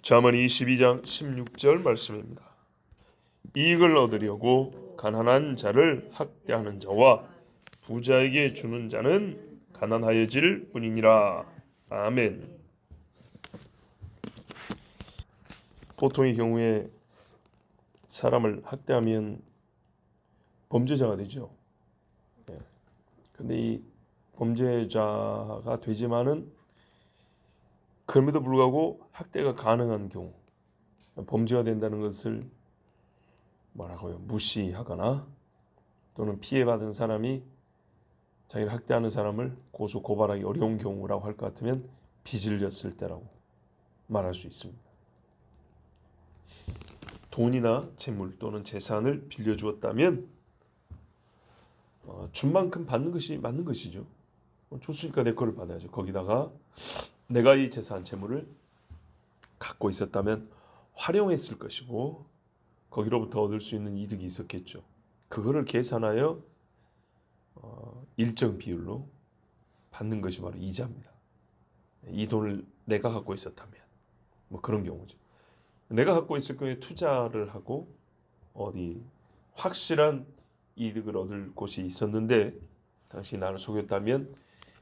잠언 22장 16절 말씀입니다. 이익을 얻으려고 가난한 자를 학대하는 자와 부자에게 주는 자는 가난하여질 뿐이니라. 아멘. 보통의 경우에 사람을 학대하면 범죄자가 되죠. 근데 이 범죄자가 되지만은 그럼에도 불구하고 학대가 가능한 경우, 범죄가 된다는 것을 무시하거나 또는 피해받은 사람이 자기를 학대하는 사람을 고소 고발하기 어려운 경우라고 할 것 같으면 빚을 졌을 때라고 말할 수 있습니다. 돈이나 재물 또는 재산을 빌려주었다면 준 만큼 받는 것이 맞는 것이죠. 줬으니까 내 거를 받아야죠. 거기다가 내가 이 재산, 재물을 갖고 있었다면 활용했을 것이고 거기로부터 얻을 수 있는 이득이 있었겠죠. 그거를 계산하여 일정 비율로 받는 것이 바로 이자입니다. 이 돈을 내가 갖고 있었다면 그런 경우죠. 내가 갖고 있을 경우에 투자를 하고 어디 확실한 이득을 얻을 곳이 있었는데 당시 나를 속였다면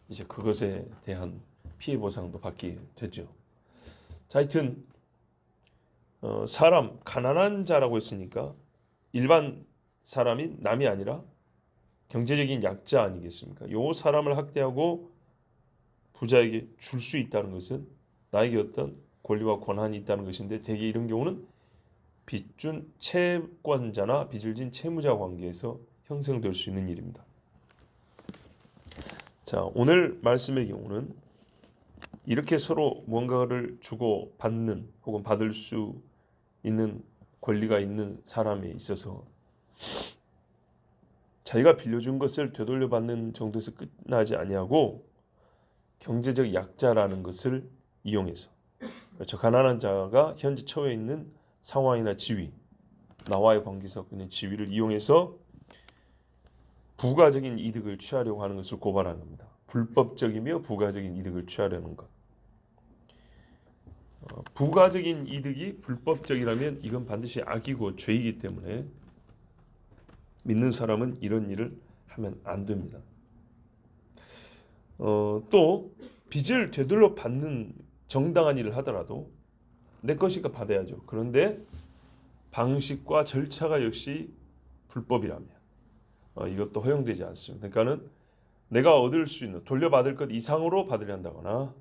이제 그것에 대한 피해 보상도 받게 되죠. 자, 하여튼 사람 가난한 자라고 했으니까 일반 사람인 남이 아니라 경제적인 약자 아니겠습니까? 요 사람을 학대하고 부자에게 줄 수 있다는 것은 나에게 어떤 권리와 권한이 있다는 것인데 대개 이런 경우는 빚준 채권자나 빚을 진 채무자 관계에서 형성될 수 있는 일입니다. 자, 오늘 말씀의 경우는 이렇게 서로 무언가를 주고 받는 혹은 받을 수 있는 권리가 있는 사람에 있어서 자기가 빌려준 것을 되돌려 받는 정도에서 끝나지 아니하고 경제적 약자라는 것을 이용해서 저 가난한 자가 현재 처해 있는 상황이나 지위, 나와의 관계에서 있는 지위를 이용해서 부가적인 이득을 취하려고 하는 것을 고발하는 겁니다. 불법적이며 부가적인 이득을 취하려는 것. 부가적인 이득이 불법적이라면 이건 반드시 악이고 죄이기 때문에 믿는 사람은 이런 일을 하면 안 됩니다. 또 빚을 되돌려 받는 정당한 일을 하더라도 내 것이니까 받아야죠. 그런데 방식과 절차가 역시 불법이라면 이것도 허용되지 않습니다. 그러니까는 내가 얻을 수 있는 돌려받을 것 이상으로 받으려 한다거나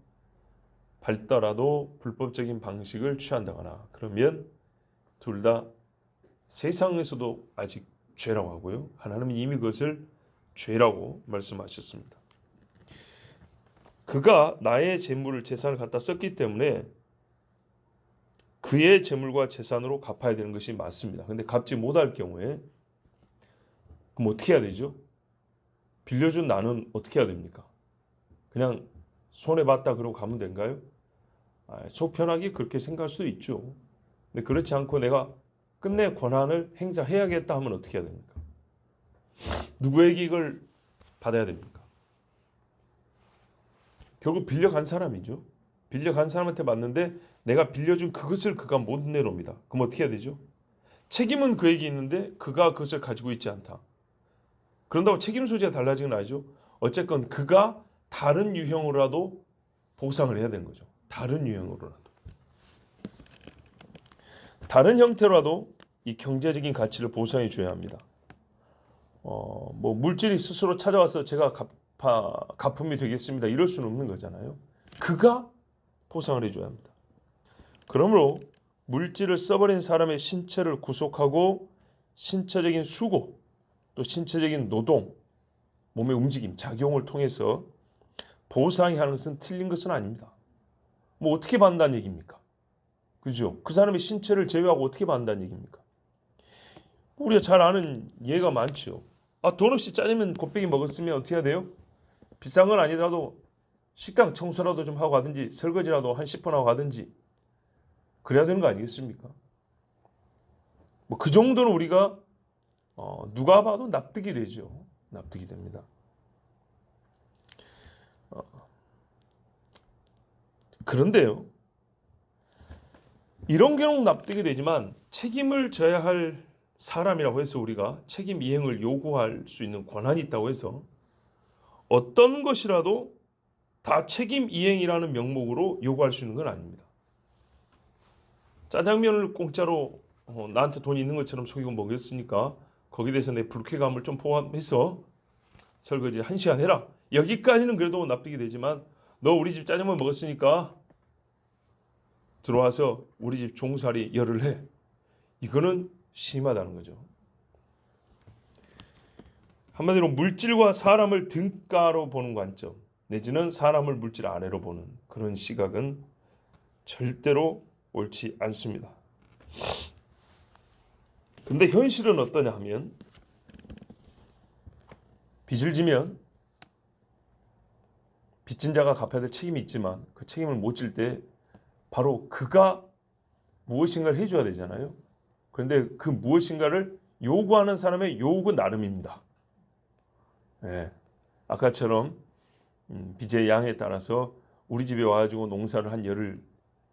발더라도 불법적인 방식을 취한다거나 그러면 둘 다 세상에서도 아직 죄라고 하고요. 하나님은 이미 그것을 죄라고 말씀하셨습니다. 그가 나의 재물을 재산을 갖다 썼기 때문에 그의 재물과 재산으로 갚아야 되는 것이 맞습니다. 그런데 갚지 못할 경우에 그럼 어떻게 해야 되죠? 빌려준 나는 어떻게 해야 됩니까? 그냥 손해봤다 그러고 가면 된가요? 속 편하게 그렇게 생각할 수도 있죠. 근데 그렇지 않고 내가 끝내 권한을 행사해야겠다 하면 어떻게 해야 됩니까? 누구에게 이걸 받아야 됩니까? 결국 빌려간 사람이죠. 빌려간 사람한테 맞는데 내가 빌려준 그것을 그가 못 내놓습니다. 그럼 어떻게 해야 되죠? 책임은 그에게 있는데 그가 그것을 가지고 있지 않다. 그런다고 책임 소재가 달라지는 건 아니죠. 어쨌건 그가 다른 유형으로라도 보상을 해야 되는 거죠. 다른 유형으로라도. 다른 형태로라도 이 경제적인 가치를 보상해 줘야 합니다. 물질이 스스로 찾아와서 제가 가품이 되겠습니다. 이럴 수는 없는 거잖아요. 그가 보상을 해줘야 합니다. 그러므로 물질을 써버린 사람의 신체를 구속하고 신체적인 수고 또 신체적인 노동, 몸의 움직임, 작용을 통해서 보상이 하는 것은 틀린 것은 아닙니다. 어떻게 받는다는 얘기입니까? 그죠? 그 사람의 신체를 제외하고 어떻게 받는다는 얘기입니까? 우리가 잘 아는 예가 많죠. 돈 없이 짜장면 곱빼기 먹었으면 어떻게 해야 돼요? 비싼 건 아니더라도 식당 청소라도 좀 하고 가든지 설거지라도 한 10분 하고 가든지 그래야 되는 거 아니겠습니까? 그 정도는 우리가 누가 봐도 납득이 되죠. 납득이 됩니다. 그런데요. 이런 경우 납득이 되지만 책임을 져야 할 사람이라고 해서 우리가 책임 이행을 요구할 수 있는 권한이 있다고 해서 어떤 것이라도 다 책임 이행이라는 명목으로 요구할 수 있는 건 아닙니다. 짜장면을 공짜로 나한테 돈이 있는 것처럼 속이고 먹였으니까 거기에 대해서 내 불쾌감을 좀 포함해서 설거지 1시간 해라. 여기까지는 그래도 납득이 되지만 너 우리 집 짜장면 먹었으니까 들어와서 우리 집 종살이 열을 해. 이거는 심하다는 거죠. 한마디로 물질과 사람을 등가로 보는 관점 내지는 사람을 물질 아래로 보는 그런 시각은 절대로 옳지 않습니다. 근데 현실은 어떠냐 하면 빚을 지면 빚진 자가 갚아야 될 책임이 있지만 그 책임을 못 질 때 바로 그가 무엇인가를 해줘야 되잖아요. 그런데 그 무엇인가를 요구하는 사람의 요구는 나름입니다. 예. 아까처럼 빚의 양에 따라서 우리 집에 와가지고 농사를 한 열을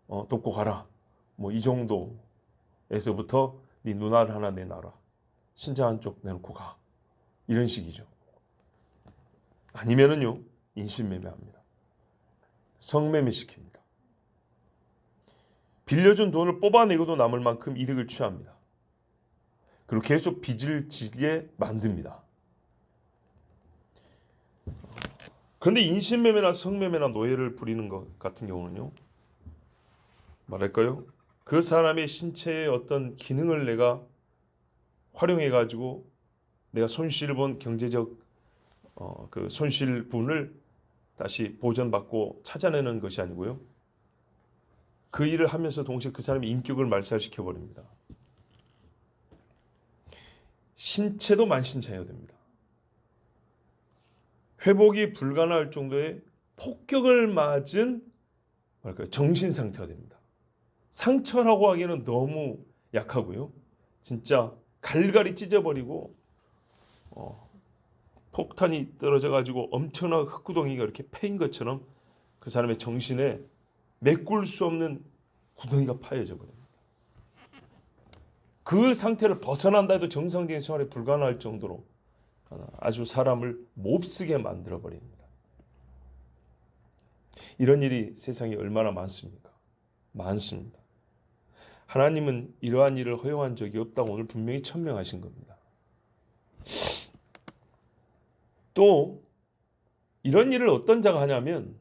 돕고 가라. 뭐 이 정도에서부터 네 누나를 하나 내놔라. 신장 한쪽 내놓고 가. 이런 식이죠. 아니면은요 인신매매합니다. 성매매 시킵니다. 빌려준 돈을 뽑아내고도 남을 만큼 이득을 취합니다. 그리고 계속 빚을 지게 만듭니다. 그런데 인신매매나 성매매나 노예를 부리는 것 같은 경우는요. 말할까요? 그 사람의 신체의 어떤 기능을 내가 활용해가지고 내가 손실을 본 경제적 그 손실분을 다시 보전받고 찾아내는 것이 아니고요. 그 일을 하면서 동시에 그 사람의 인격을 말살시켜버립니다. 신체도 만신창이가 됩니다. 회복이 불가능할 정도의 폭격을 맞은 정신 상태가 됩니다. 상처라고 하기에는 너무 약하고요. 진짜 갈갈이 찢어버리고 폭탄이 떨어져가지고 엄청난 흙구덩이가 이렇게 패인 것처럼 그 사람의 정신에 메꿀 수 없는 구덩이가 파여져 버립니다. 그 상태를 벗어난다 해도 정상적인 생활이 불가능할 정도로 아주 사람을 몹쓰게 만들어 버립니다. 이런 일이 세상에 얼마나 많습니까? 많습니다. 하나님은 이러한 일을 허용한 적이 없다고 오늘 분명히 천명하신 겁니다. 또 이런 일을 어떤 자가 하냐면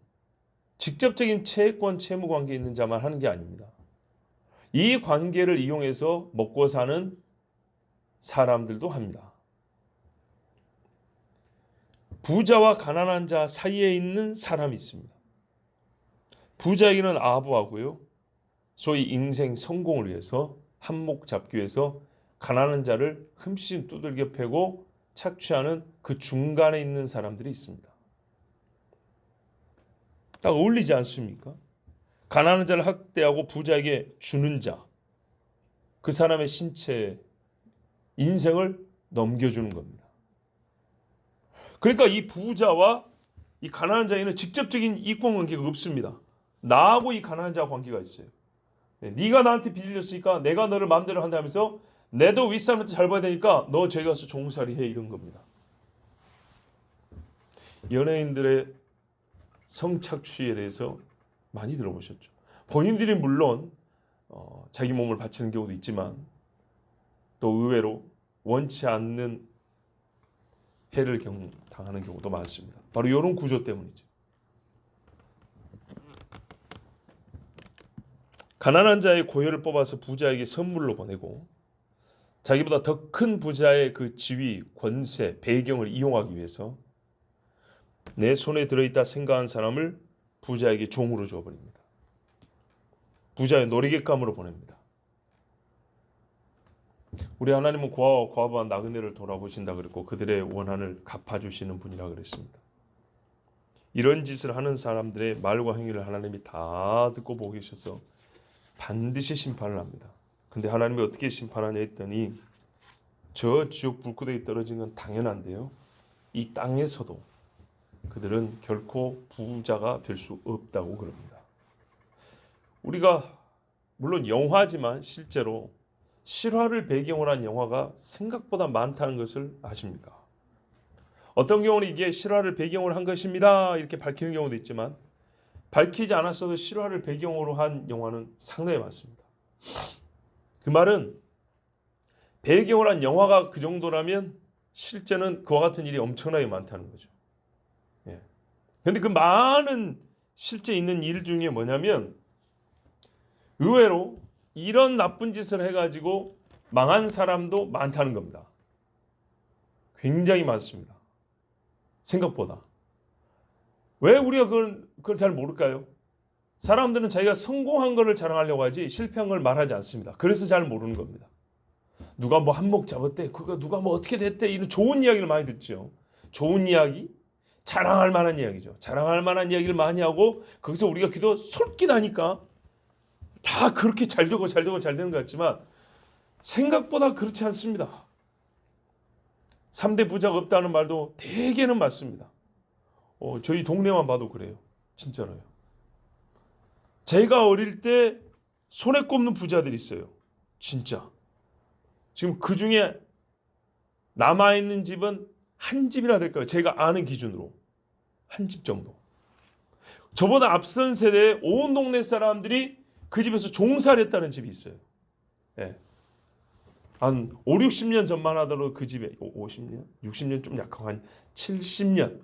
직접적인 채권, 채무 관계에 있는 자만 하는 게 아닙니다. 이 관계를 이용해서 먹고 사는 사람들도 합니다. 부자와 가난한 자 사이에 있는 사람이 있습니다. 부자에게는 아부하고요. 소위 인생 성공을 위해서 한몫 잡기 위해서 가난한 자를 흠씬 두들겨 패고 착취하는 그 중간에 있는 사람들이 있습니다. 딱 어울리지 않습니까? 가난한 자를 학대하고 부자에게 주는 자, 그 사람의 신체, 인생을 넘겨주는 겁니다. 그러니까 이 부자와 이 가난한 자에는 직접적인 이권관계가 없습니다. 나하고 이 가난한 자와 관계가 있어요. 네가 나한테 빚을 졌으니까 내가 너를 마음대로 한다면서 내도 윗사람한테 잘 봐야 되니까 너 저기 가서 종살이 해 이런 겁니다. 연예인들의 성착취에 대해서 많이 들어보셨죠. 본인들이 물론 자기 몸을 바치는 경우도 있지만 또 의외로 원치 않는 해를 당하는 경우도 많습니다. 바로 이런 구조 때문이죠. 가난한 자의 고혈을 뽑아서 부자에게 선물로 보내고 자기보다 더 큰 부자의 그 지위, 권세, 배경을 이용하기 위해서 내 손에 들어있다 생각한 사람을 부자에게 종으로 줘버립니다. 부자의 놀이객감으로 보냅니다. 우리 하나님은 고아와 과부한 나그네를 돌아보신다 그랬고 그들의 원한을 갚아주시는 분이라 그랬습니다. 이런 짓을 하는 사람들의 말과 행위를 하나님이 다 듣고 보고 계셔서 반드시 심판을 합니다. 근데 하나님이 어떻게 심판하냐 했더니 저 지옥 불구덩이 떨어진 건 당연한데요. 이 땅에서도 그들은 결코 부자가 될 수 없다고 그럽니다. 우리가 물론 영화지만 실제로 실화를 배경으로 한 영화가 생각보다 많다는 것을 아십니까? 어떤 경우는 이게 실화를 배경으로 한 것입니다 이렇게 밝히는 경우도 있지만 밝히지 않았어도 실화를 배경으로 한 영화는 상당히 많습니다. 그 말은 배경으로 한 영화가 그 정도라면 실제는 그와 같은 일이 엄청나게 많다는 거죠. 예. 근데 그 많은 실제 있는 일 중에 뭐냐면 의외로 이런 나쁜 짓을 해가지고 망한 사람도 많다는 겁니다. 굉장히 많습니다. 생각보다. 왜 우리가 그걸 잘 모를까요? 사람들은 자기가 성공한 것을 자랑하려고 하지 실패한 걸 말하지 않습니다. 그래서 잘 모르는 겁니다. 누가 뭐 한몫 잡았대, 그거 누가 뭐 어떻게 됐대, 이런 좋은 이야기를 많이 듣죠. 좋은 이야기, 자랑할 만한 이야기죠. 자랑할 만한 이야기를 많이 하고 거기서 우리가 기도 솔깃하니까 다 그렇게 잘 되고 잘 되고 잘 되는 것 같지만 생각보다 그렇지 않습니다. 3대 부자가 없다는 말도 대개는 맞습니다. 저희 동네만 봐도 그래요. 진짜로요. 제가 어릴 때 손에 꼽는 부자들이 있어요. 진짜. 지금 그 중에 남아있는 집은 한 집이나 될까요? 제가 아는 기준으로. 한 집 정도. 저보다 앞선 세대의 온 동네 사람들이 그 집에서 종사를 했다는 집이 있어요. 예. 한 5, 60년 전만 하더라도 그 집에 50년? 60년 좀 약하고 한 70년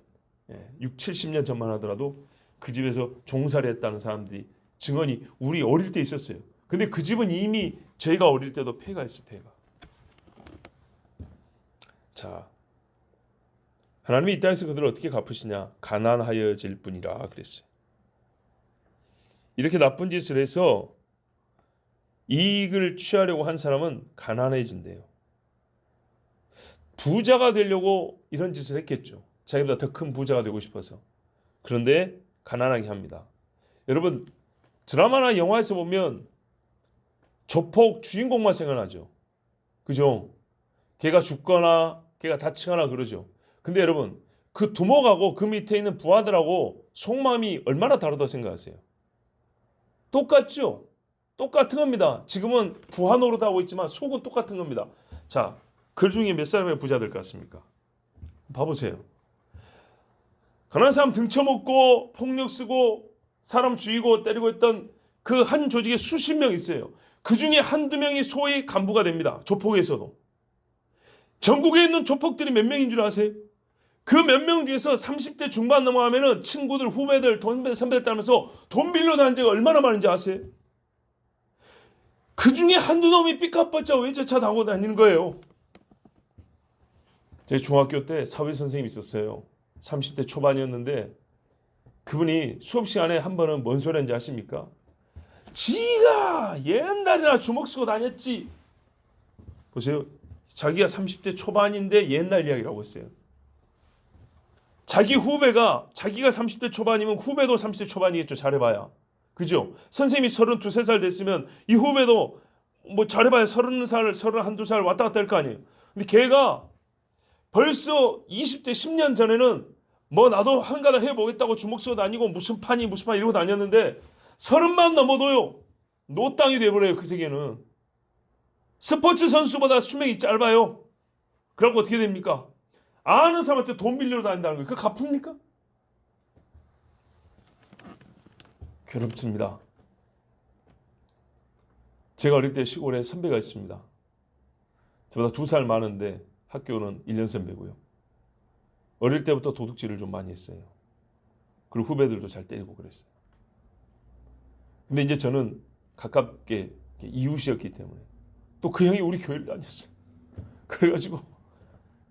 6, 70년 전만 하더라도 그 집에서 종사를 했다는 사람들이 증언이 우리 어릴 때 있었어요. 근데 그 집은 이미 저희가 어릴 때도 폐가 있어요. 폐가. 자, 하나님이 이 땅에서 그들을 어떻게 갚으시냐? 가난하여질 뿐이라 그랬어요. 이렇게 나쁜 짓을 해서 이익을 취하려고 한 사람은 가난해진대요. 부자가 되려고 이런 짓을 했겠죠. 자기보다 더 큰 부자가 되고 싶어서. 그런데 가난하게 합니다. 여러분 드라마나 영화에서 보면 조폭 주인공만 생각나죠. 그죠? 걔가 죽거나 걔가 다치거나 그러죠. 근데 여러분 그 두목하고 그 밑에 있는 부하들하고 속마음이 얼마나 다르다고 생각하세요? 똑같죠? 똑같은 겁니다. 지금은 부하 노릇하고 있지만 속은 똑같은 겁니다. 자, 그 중에 몇 사람의 부자들 같습니까? 봐보세요. 가난한 사람 등쳐먹고 폭력 쓰고 사람 죽이고 때리고 했던 그 한 조직에 수십 명 있어요. 그 중에 한두 명이 소위 간부가 됩니다. 조폭에서도. 전국에 있는 조폭들이 몇 명인 줄 아세요? 그 몇 명 중에서 30대 중반 넘어가면은 친구들, 후배들, 선배들 따르면서 돈 빌려 다닌 지가 얼마나 많은지 아세요? 그 중에 한두 놈이 삐까뻔쩍 외제차 타고 다니는 거예요. 제 중학교 때 사회 선생님이 있었어요. 30대 초반이었는데 그분이 수업 시간에 한 번은 뭔 소리 하는지 아십니까? 지가 옛날이나 주먹 쓰고 다녔지. 보세요. 자기가 30대 초반인데 옛날 이야기라고 했어요. 자기 후배가 자기가 30대 초반이면 후배도 30대 초반이겠죠. 잘해봐야. 그죠? 선생님이 32, 3살 됐으면 이 후배도 뭐 잘해봐야 30살, 31~2살 왔다 갔다 할 거 아니에요. 근데 걔가 벌써 20대 10년 전에는 뭐 나도 한가닥 해보겠다고 주먹 쓰고 다니고 무슨 판이 이러고 다녔는데 30만 넘어도요. 노땅이 돼버려요. 그 세계는. 스포츠 선수보다 수명이 짧아요. 그래갖고 어떻게 됩니까? 아는 사람한테 돈 빌리러 다닌다는 거예요. 그거 갚습니까? 괴롭습니다. 제가 어릴 때 시골에 선배가 있습니다. 저보다 2살 많은데 학교는 1년 선배고요. 어릴 때부터 도둑질을 좀 많이 했어요. 그리고 후배들도 잘 때리고 그랬어요. 근데 이제 저는 가깝게 이웃이었기 때문에 또 그 형이 우리 교회를 다녔어요. 그래가지고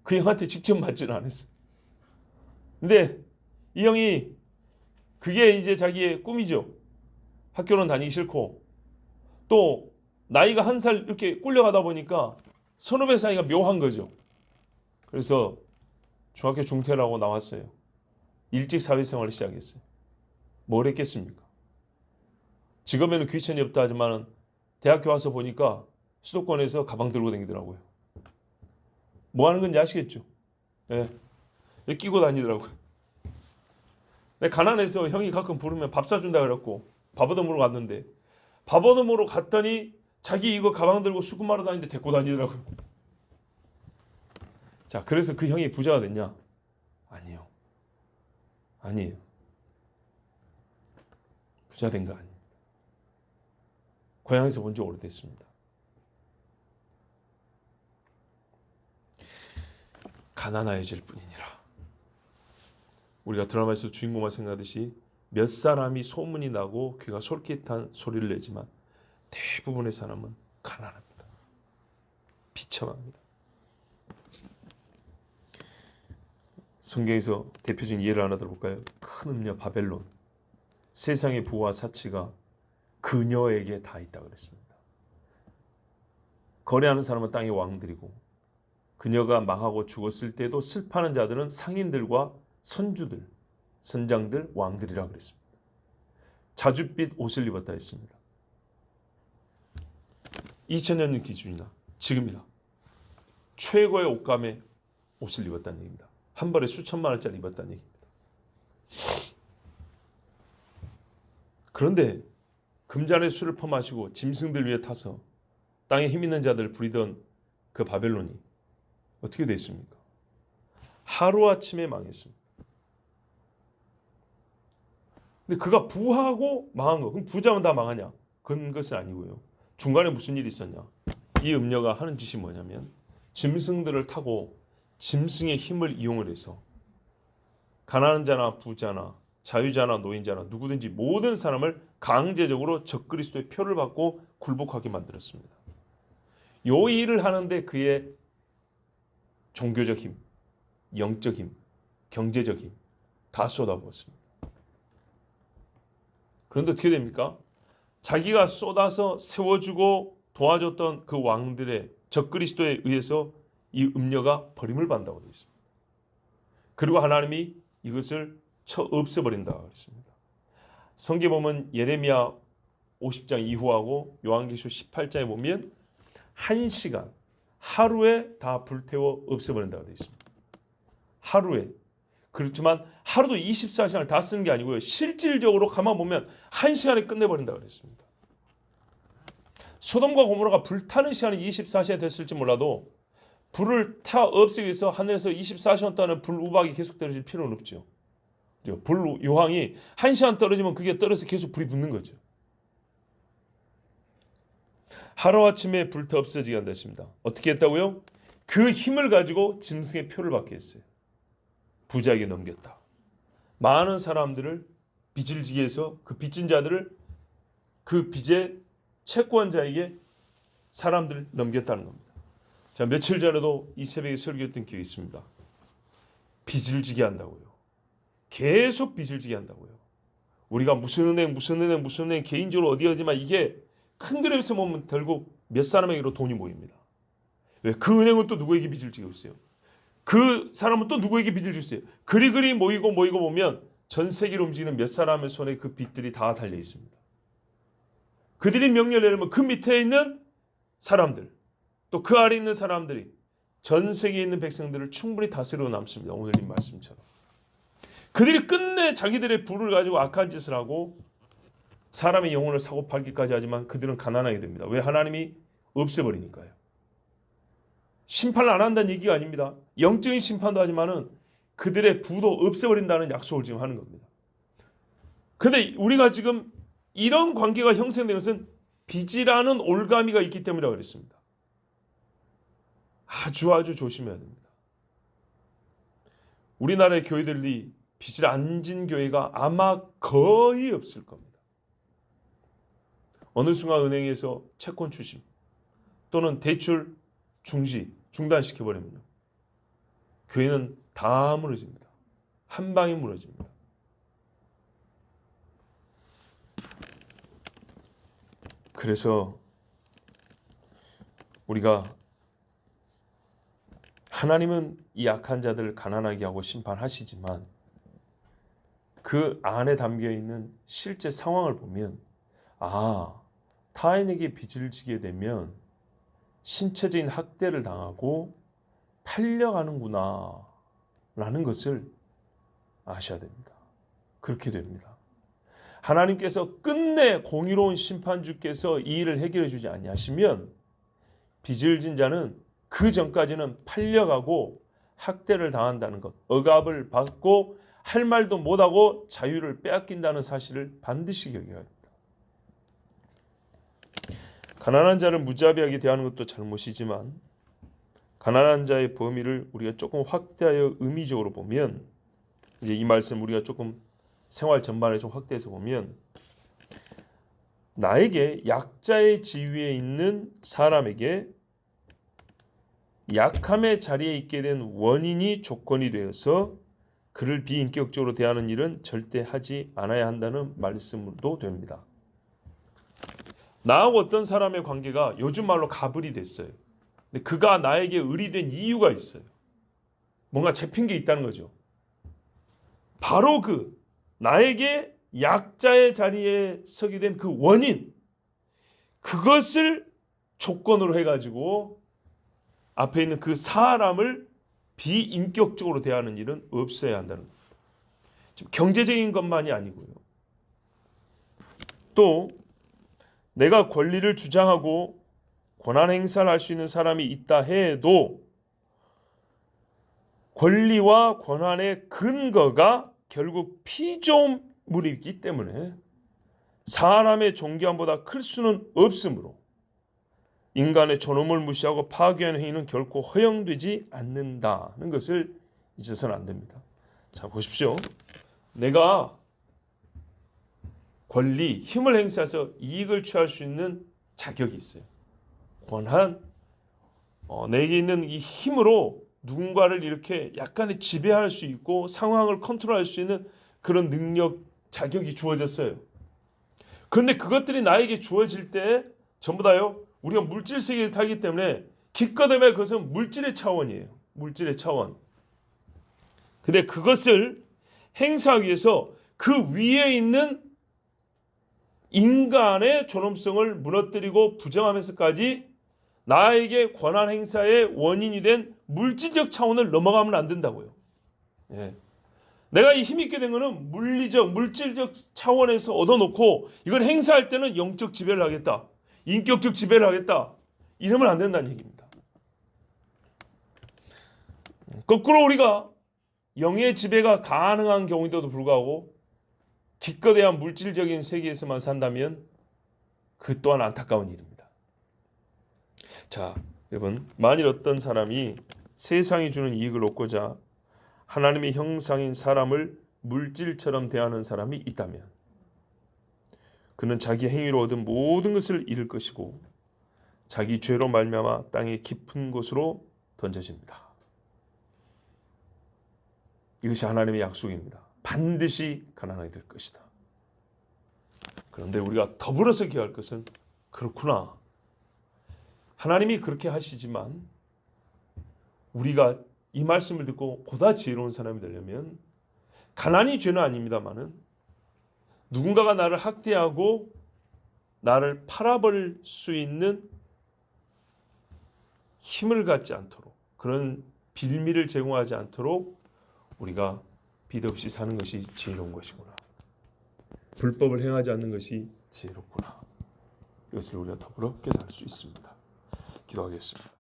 그 형한테 직접 맞지는 않았어요. 근데 이 형이 그게 이제 자기의 꿈이죠. 학교는 다니기 싫고 또 나이가 1살 이렇게 꿀려가다 보니까 선후배 사이가 묘한 거죠. 그래서 중학교 중퇴를 하고 나왔어요. 일찍 사회생활을 시작했어요. 뭘 했겠습니까? 지금에는 귀천이 없다 하지만 대학교 와서 보니까 수도권에서 가방 들고 다니더라고요. 뭐 하는 건지 아시겠죠? 예. 끼고 다니더라고요. 근데 가난해서 형이 가끔 부르면 밥 사준다 그랬고 밥 얻어 먹으러 갔는데 밥 얻어먹으러 갔더니 자기 이거 가방 들고 수금하러 다니는데 데리고 다니더라고요. 자, 그래서 그 형이 부자가 됐냐? 아니요. 아니에요. 부자 된 거 아닙니다. 고향에서 본 지 오래됐습니다. 가난해질 뿐이니라. 우리가 드라마에서 주인공만 생각하듯이 몇 사람이 소문이 나고 귀가 솔깃한 소리를 내지만 대부분의 사람은 가난합니다. 비참합니다. 성경에서 대표적인 예를 하나 들어볼까요? 큰 음녀 바벨론. 세상의 부와 사치가 그녀에게 다 있다 그랬습니다. 거래하는 사람은 땅의 왕들이고 그녀가 망하고 죽었을 때도 슬퍼하는 자들은 상인들과 선주들, 선장들, 왕들이라 그랬습니다. 자줏빛 옷을 입었다 했습니다. 2000년 기준이나 지금이나 최고의 옷감의 옷을 입었다는 얘기입니다. 한 벌에 수천만 원짜리 입었다는 얘기입니다. 그런데 금잔에 술을 퍼마시고 짐승들 위에 타서 땅에 힘있는 자들을 부리던 그 바벨론이 어떻게 됐습니까? 하루아침에 망했습니다. 근데 그가 부하고 망한 거. 그럼 부자면 다 망하냐? 그런 것은 아니고요. 중간에 무슨 일이 있었냐? 이 음녀가 하는 짓이 뭐냐면 짐승들을 타고 짐승의 힘을 이용을 해서 가난한 자나 부자나 자유자나 노인자나 누구든지 모든 사람을 강제적으로 적그리스도의 표를 받고 굴복하게 만들었습니다. 요 일을 하는데 그의 종교적 힘, 영적 힘, 경제적 힘 다 쏟아부었습니다. 그런데 어떻게 됩니까? 자기가 쏟아서 세워주고 도와줬던 그 왕들의 적그리스도에 의해서 이 음녀가 버림을 받는다고 되어 있습니다. 그리고 하나님이 이것을 없애버린다고 했습니다. 성경에 보면 예레미야 50장 이후하고 요한계시록 18장에 보면 1시간, 하루에 다 불태워 없애버린다고 되어 있습니다. 하루에. 그렇지만 하루도 24시간을 다 쓰는 게 아니고요. 실질적으로 가만 보면 1시간에 끝내버린다고 그랬습니다. 소돔과 고모라가 불타는 시간이 24시간 됐을지 몰라도 불을 타 없애기 위해서 하늘에서 24시간 동안 불 우박이 계속 떨어질 필요는 없죠. 불 요항이 1시간 떨어지면 그게 떨어져서 계속 불이 붙는 거죠. 하루아침에 불타 없어지게 한다 했습니다. 어떻게 했다고요? 그 힘을 가지고 짐승의 표를 받게 했어요. 부자에게 넘겼다. 많은 사람들을 빚을 지게 해서 그 빚진 자들을 그 빚의 채권자에게 사람들을 넘겼다는 겁니다. 자, 며칠 전에도 이 새벽에 설교했던 기억이 있습니다. 빚을 지게 한다고요. 계속 빚을 지게 한다고요. 우리가 무슨 은행 개인적으로 어디지만 이게 큰 그림에서 보면 결국 몇 사람에게로 돈이 모입니다. 왜? 그 은행은 또 누구에게 빚을 지고 있어요. 그 사람은 또 누구에게 빚을 주세요. 그리 모이고 보면 전 세계를 움직이는 몇 사람의 손에 그 빚들이 다 달려 있습니다. 그들이 명령을 내리면 그 밑에 있는 사람들 또 그 아래 있는 사람들이 전 세계에 있는 백성들을 충분히 다스리고 남습니다. 오늘 이 말씀처럼. 그들이 끝내 자기들의 부를 가지고 악한 짓을 하고 사람의 영혼을 사고 팔기까지 하지만 그들은 가난하게 됩니다. 왜? 하나님이 없애버리니까요. 심판을 안 한다는 얘기가 아닙니다. 영적인 심판도 하지만은 그들의 부도 없애버린다는 약속을 지금 하는 겁니다. 그런데 우리가 지금 이런 관계가 형성된 것은 빚이라는 올가미가 있기 때문이라고 그랬습니다. 아주 조심해야 됩니다. 우리나라의 교회들이 빚을 안 진 교회가 아마 거의 없을 겁니다. 어느 순간 은행에서 채권 추심 또는 대출 중단시켜버리면 교회는 다 무너집니다. 한 방에 무너집니다. 그래서 우리가 하나님은 이 약한 자들을 가난하게 하고 심판하시지만 그 안에 담겨있는 실제 상황을 보면 타인에게 빚을 지게 되면 신체적인 학대를 당하고 팔려가는구나 라는 것을 아셔야 됩니다. 그렇게 됩니다. 하나님께서 끝내 공의로운 심판주께서 이 일을 해결해 주지 아니하시면 빚을 진 자는 그 전까지는 팔려가고 학대를 당한다는 것, 억압을 받고 할 말도 못하고 자유를 빼앗긴다는 사실을 반드시 기억해야 합니다. 가난한 자를 무자비하게 대하는 것도 잘못이지만 가난한 자의 범위를 우리가 조금 확대하여 의미적으로 보면, 이제 이 말씀 우리가 조금 생활 전반에 좀 확대해서 보면, 나에게 약자의 지위에 있는 사람에게 약함의 자리에 있게 된 원인이 조건이 되어서 그를 비인격적으로 대하는 일은 절대 하지 않아야 한다는 말씀도 됩니다. 나하고 어떤 사람의 관계가 요즘 말로 가불이 됐어요. 근데 그가 나에게 의리된 이유가 있어요. 뭔가 잡힌 게 있다는 거죠. 바로 그 나에게 약자의 자리에 서게 된 그 원인, 그것을 조건으로 해가지고 앞에 있는 그 사람을 비인격적으로 대하는 일은 없어야 한다는 거예요. 지금 경제적인 것만이 아니고요. 또 내가 권리를 주장하고 권한 행사를 할 수 있는 사람이 있다 해도 권리와 권한의 근거가 결국 피조물이기 때문에 사람의 존귀함보다 클 수는 없으므로 인간의 존엄을 무시하고 파괴하는 행위는 결코 허용되지 않는다는 것을 잊어서는 안 됩니다. 자, 보십시오. 내가 권리, 힘을 행사해서 이익을 취할 수 있는 자격이 있어요. 권한, 내게 있는 이 힘으로 누군가를 이렇게 약간의 지배할 수 있고 상황을 컨트롤할 수 있는 그런 능력, 자격이 주어졌어요. 그런데 그것들이 나에게 주어질 때 전부 다요, 우리가 물질 세계에 살기 때문에 기껏해야 그것은 물질의 차원이에요. 물질의 차원. 근데 그것을 행사하기 위해서 그 위에 있는 인간의 존엄성을 무너뜨리고 부정하면서까지 나에게 권한 행사의 원인이 된 물질적 차원을 넘어가면 안 된다고요. 예. 내가 이 힘 있게 된 거는 물질적 차원에서 얻어놓고 이걸 행사할 때는 영적 지배를 하겠다. 인격적 지배를 하겠다. 이러면 안 된다는 얘기입니다. 거꾸로 우리가 영의 지배가 가능한 경우에도 불구하고 기껏해야 물질적인 세계에서만 산다면 그 또한 안타까운 일입니다. 자, 여러분, 만일 어떤 사람이 세상이 주는 이익을 얻고자 하나님의 형상인 사람을 물질처럼 대하는 사람이 있다면 그는 자기 행위로 얻은 모든 것을 잃을 것이고 자기 죄로 말미암아 땅의 깊은 곳으로 던져집니다. 이것이 하나님의 약속입니다. 반드시 가난하게 될 것이다. 그런데 우리가 더불어서 기억할 것은, 그렇구나, 하나님이 그렇게 하시지만 우리가 이 말씀을 듣고 보다 지혜로운 사람이 되려면, 가난이 죄는 아닙니다만은 누군가가 나를 학대하고 나를 팔아버릴 수 있는 힘을 갖지 않도록, 그런 빌미를 제공하지 않도록 우리가 빚 없이 사는 것이 지혜로운 것이구나. 불법을 행하지 않는 것이 지혜롭구나. 이것을 우리가 더불어 깨달을 수 있습니다. 기도하겠습니다.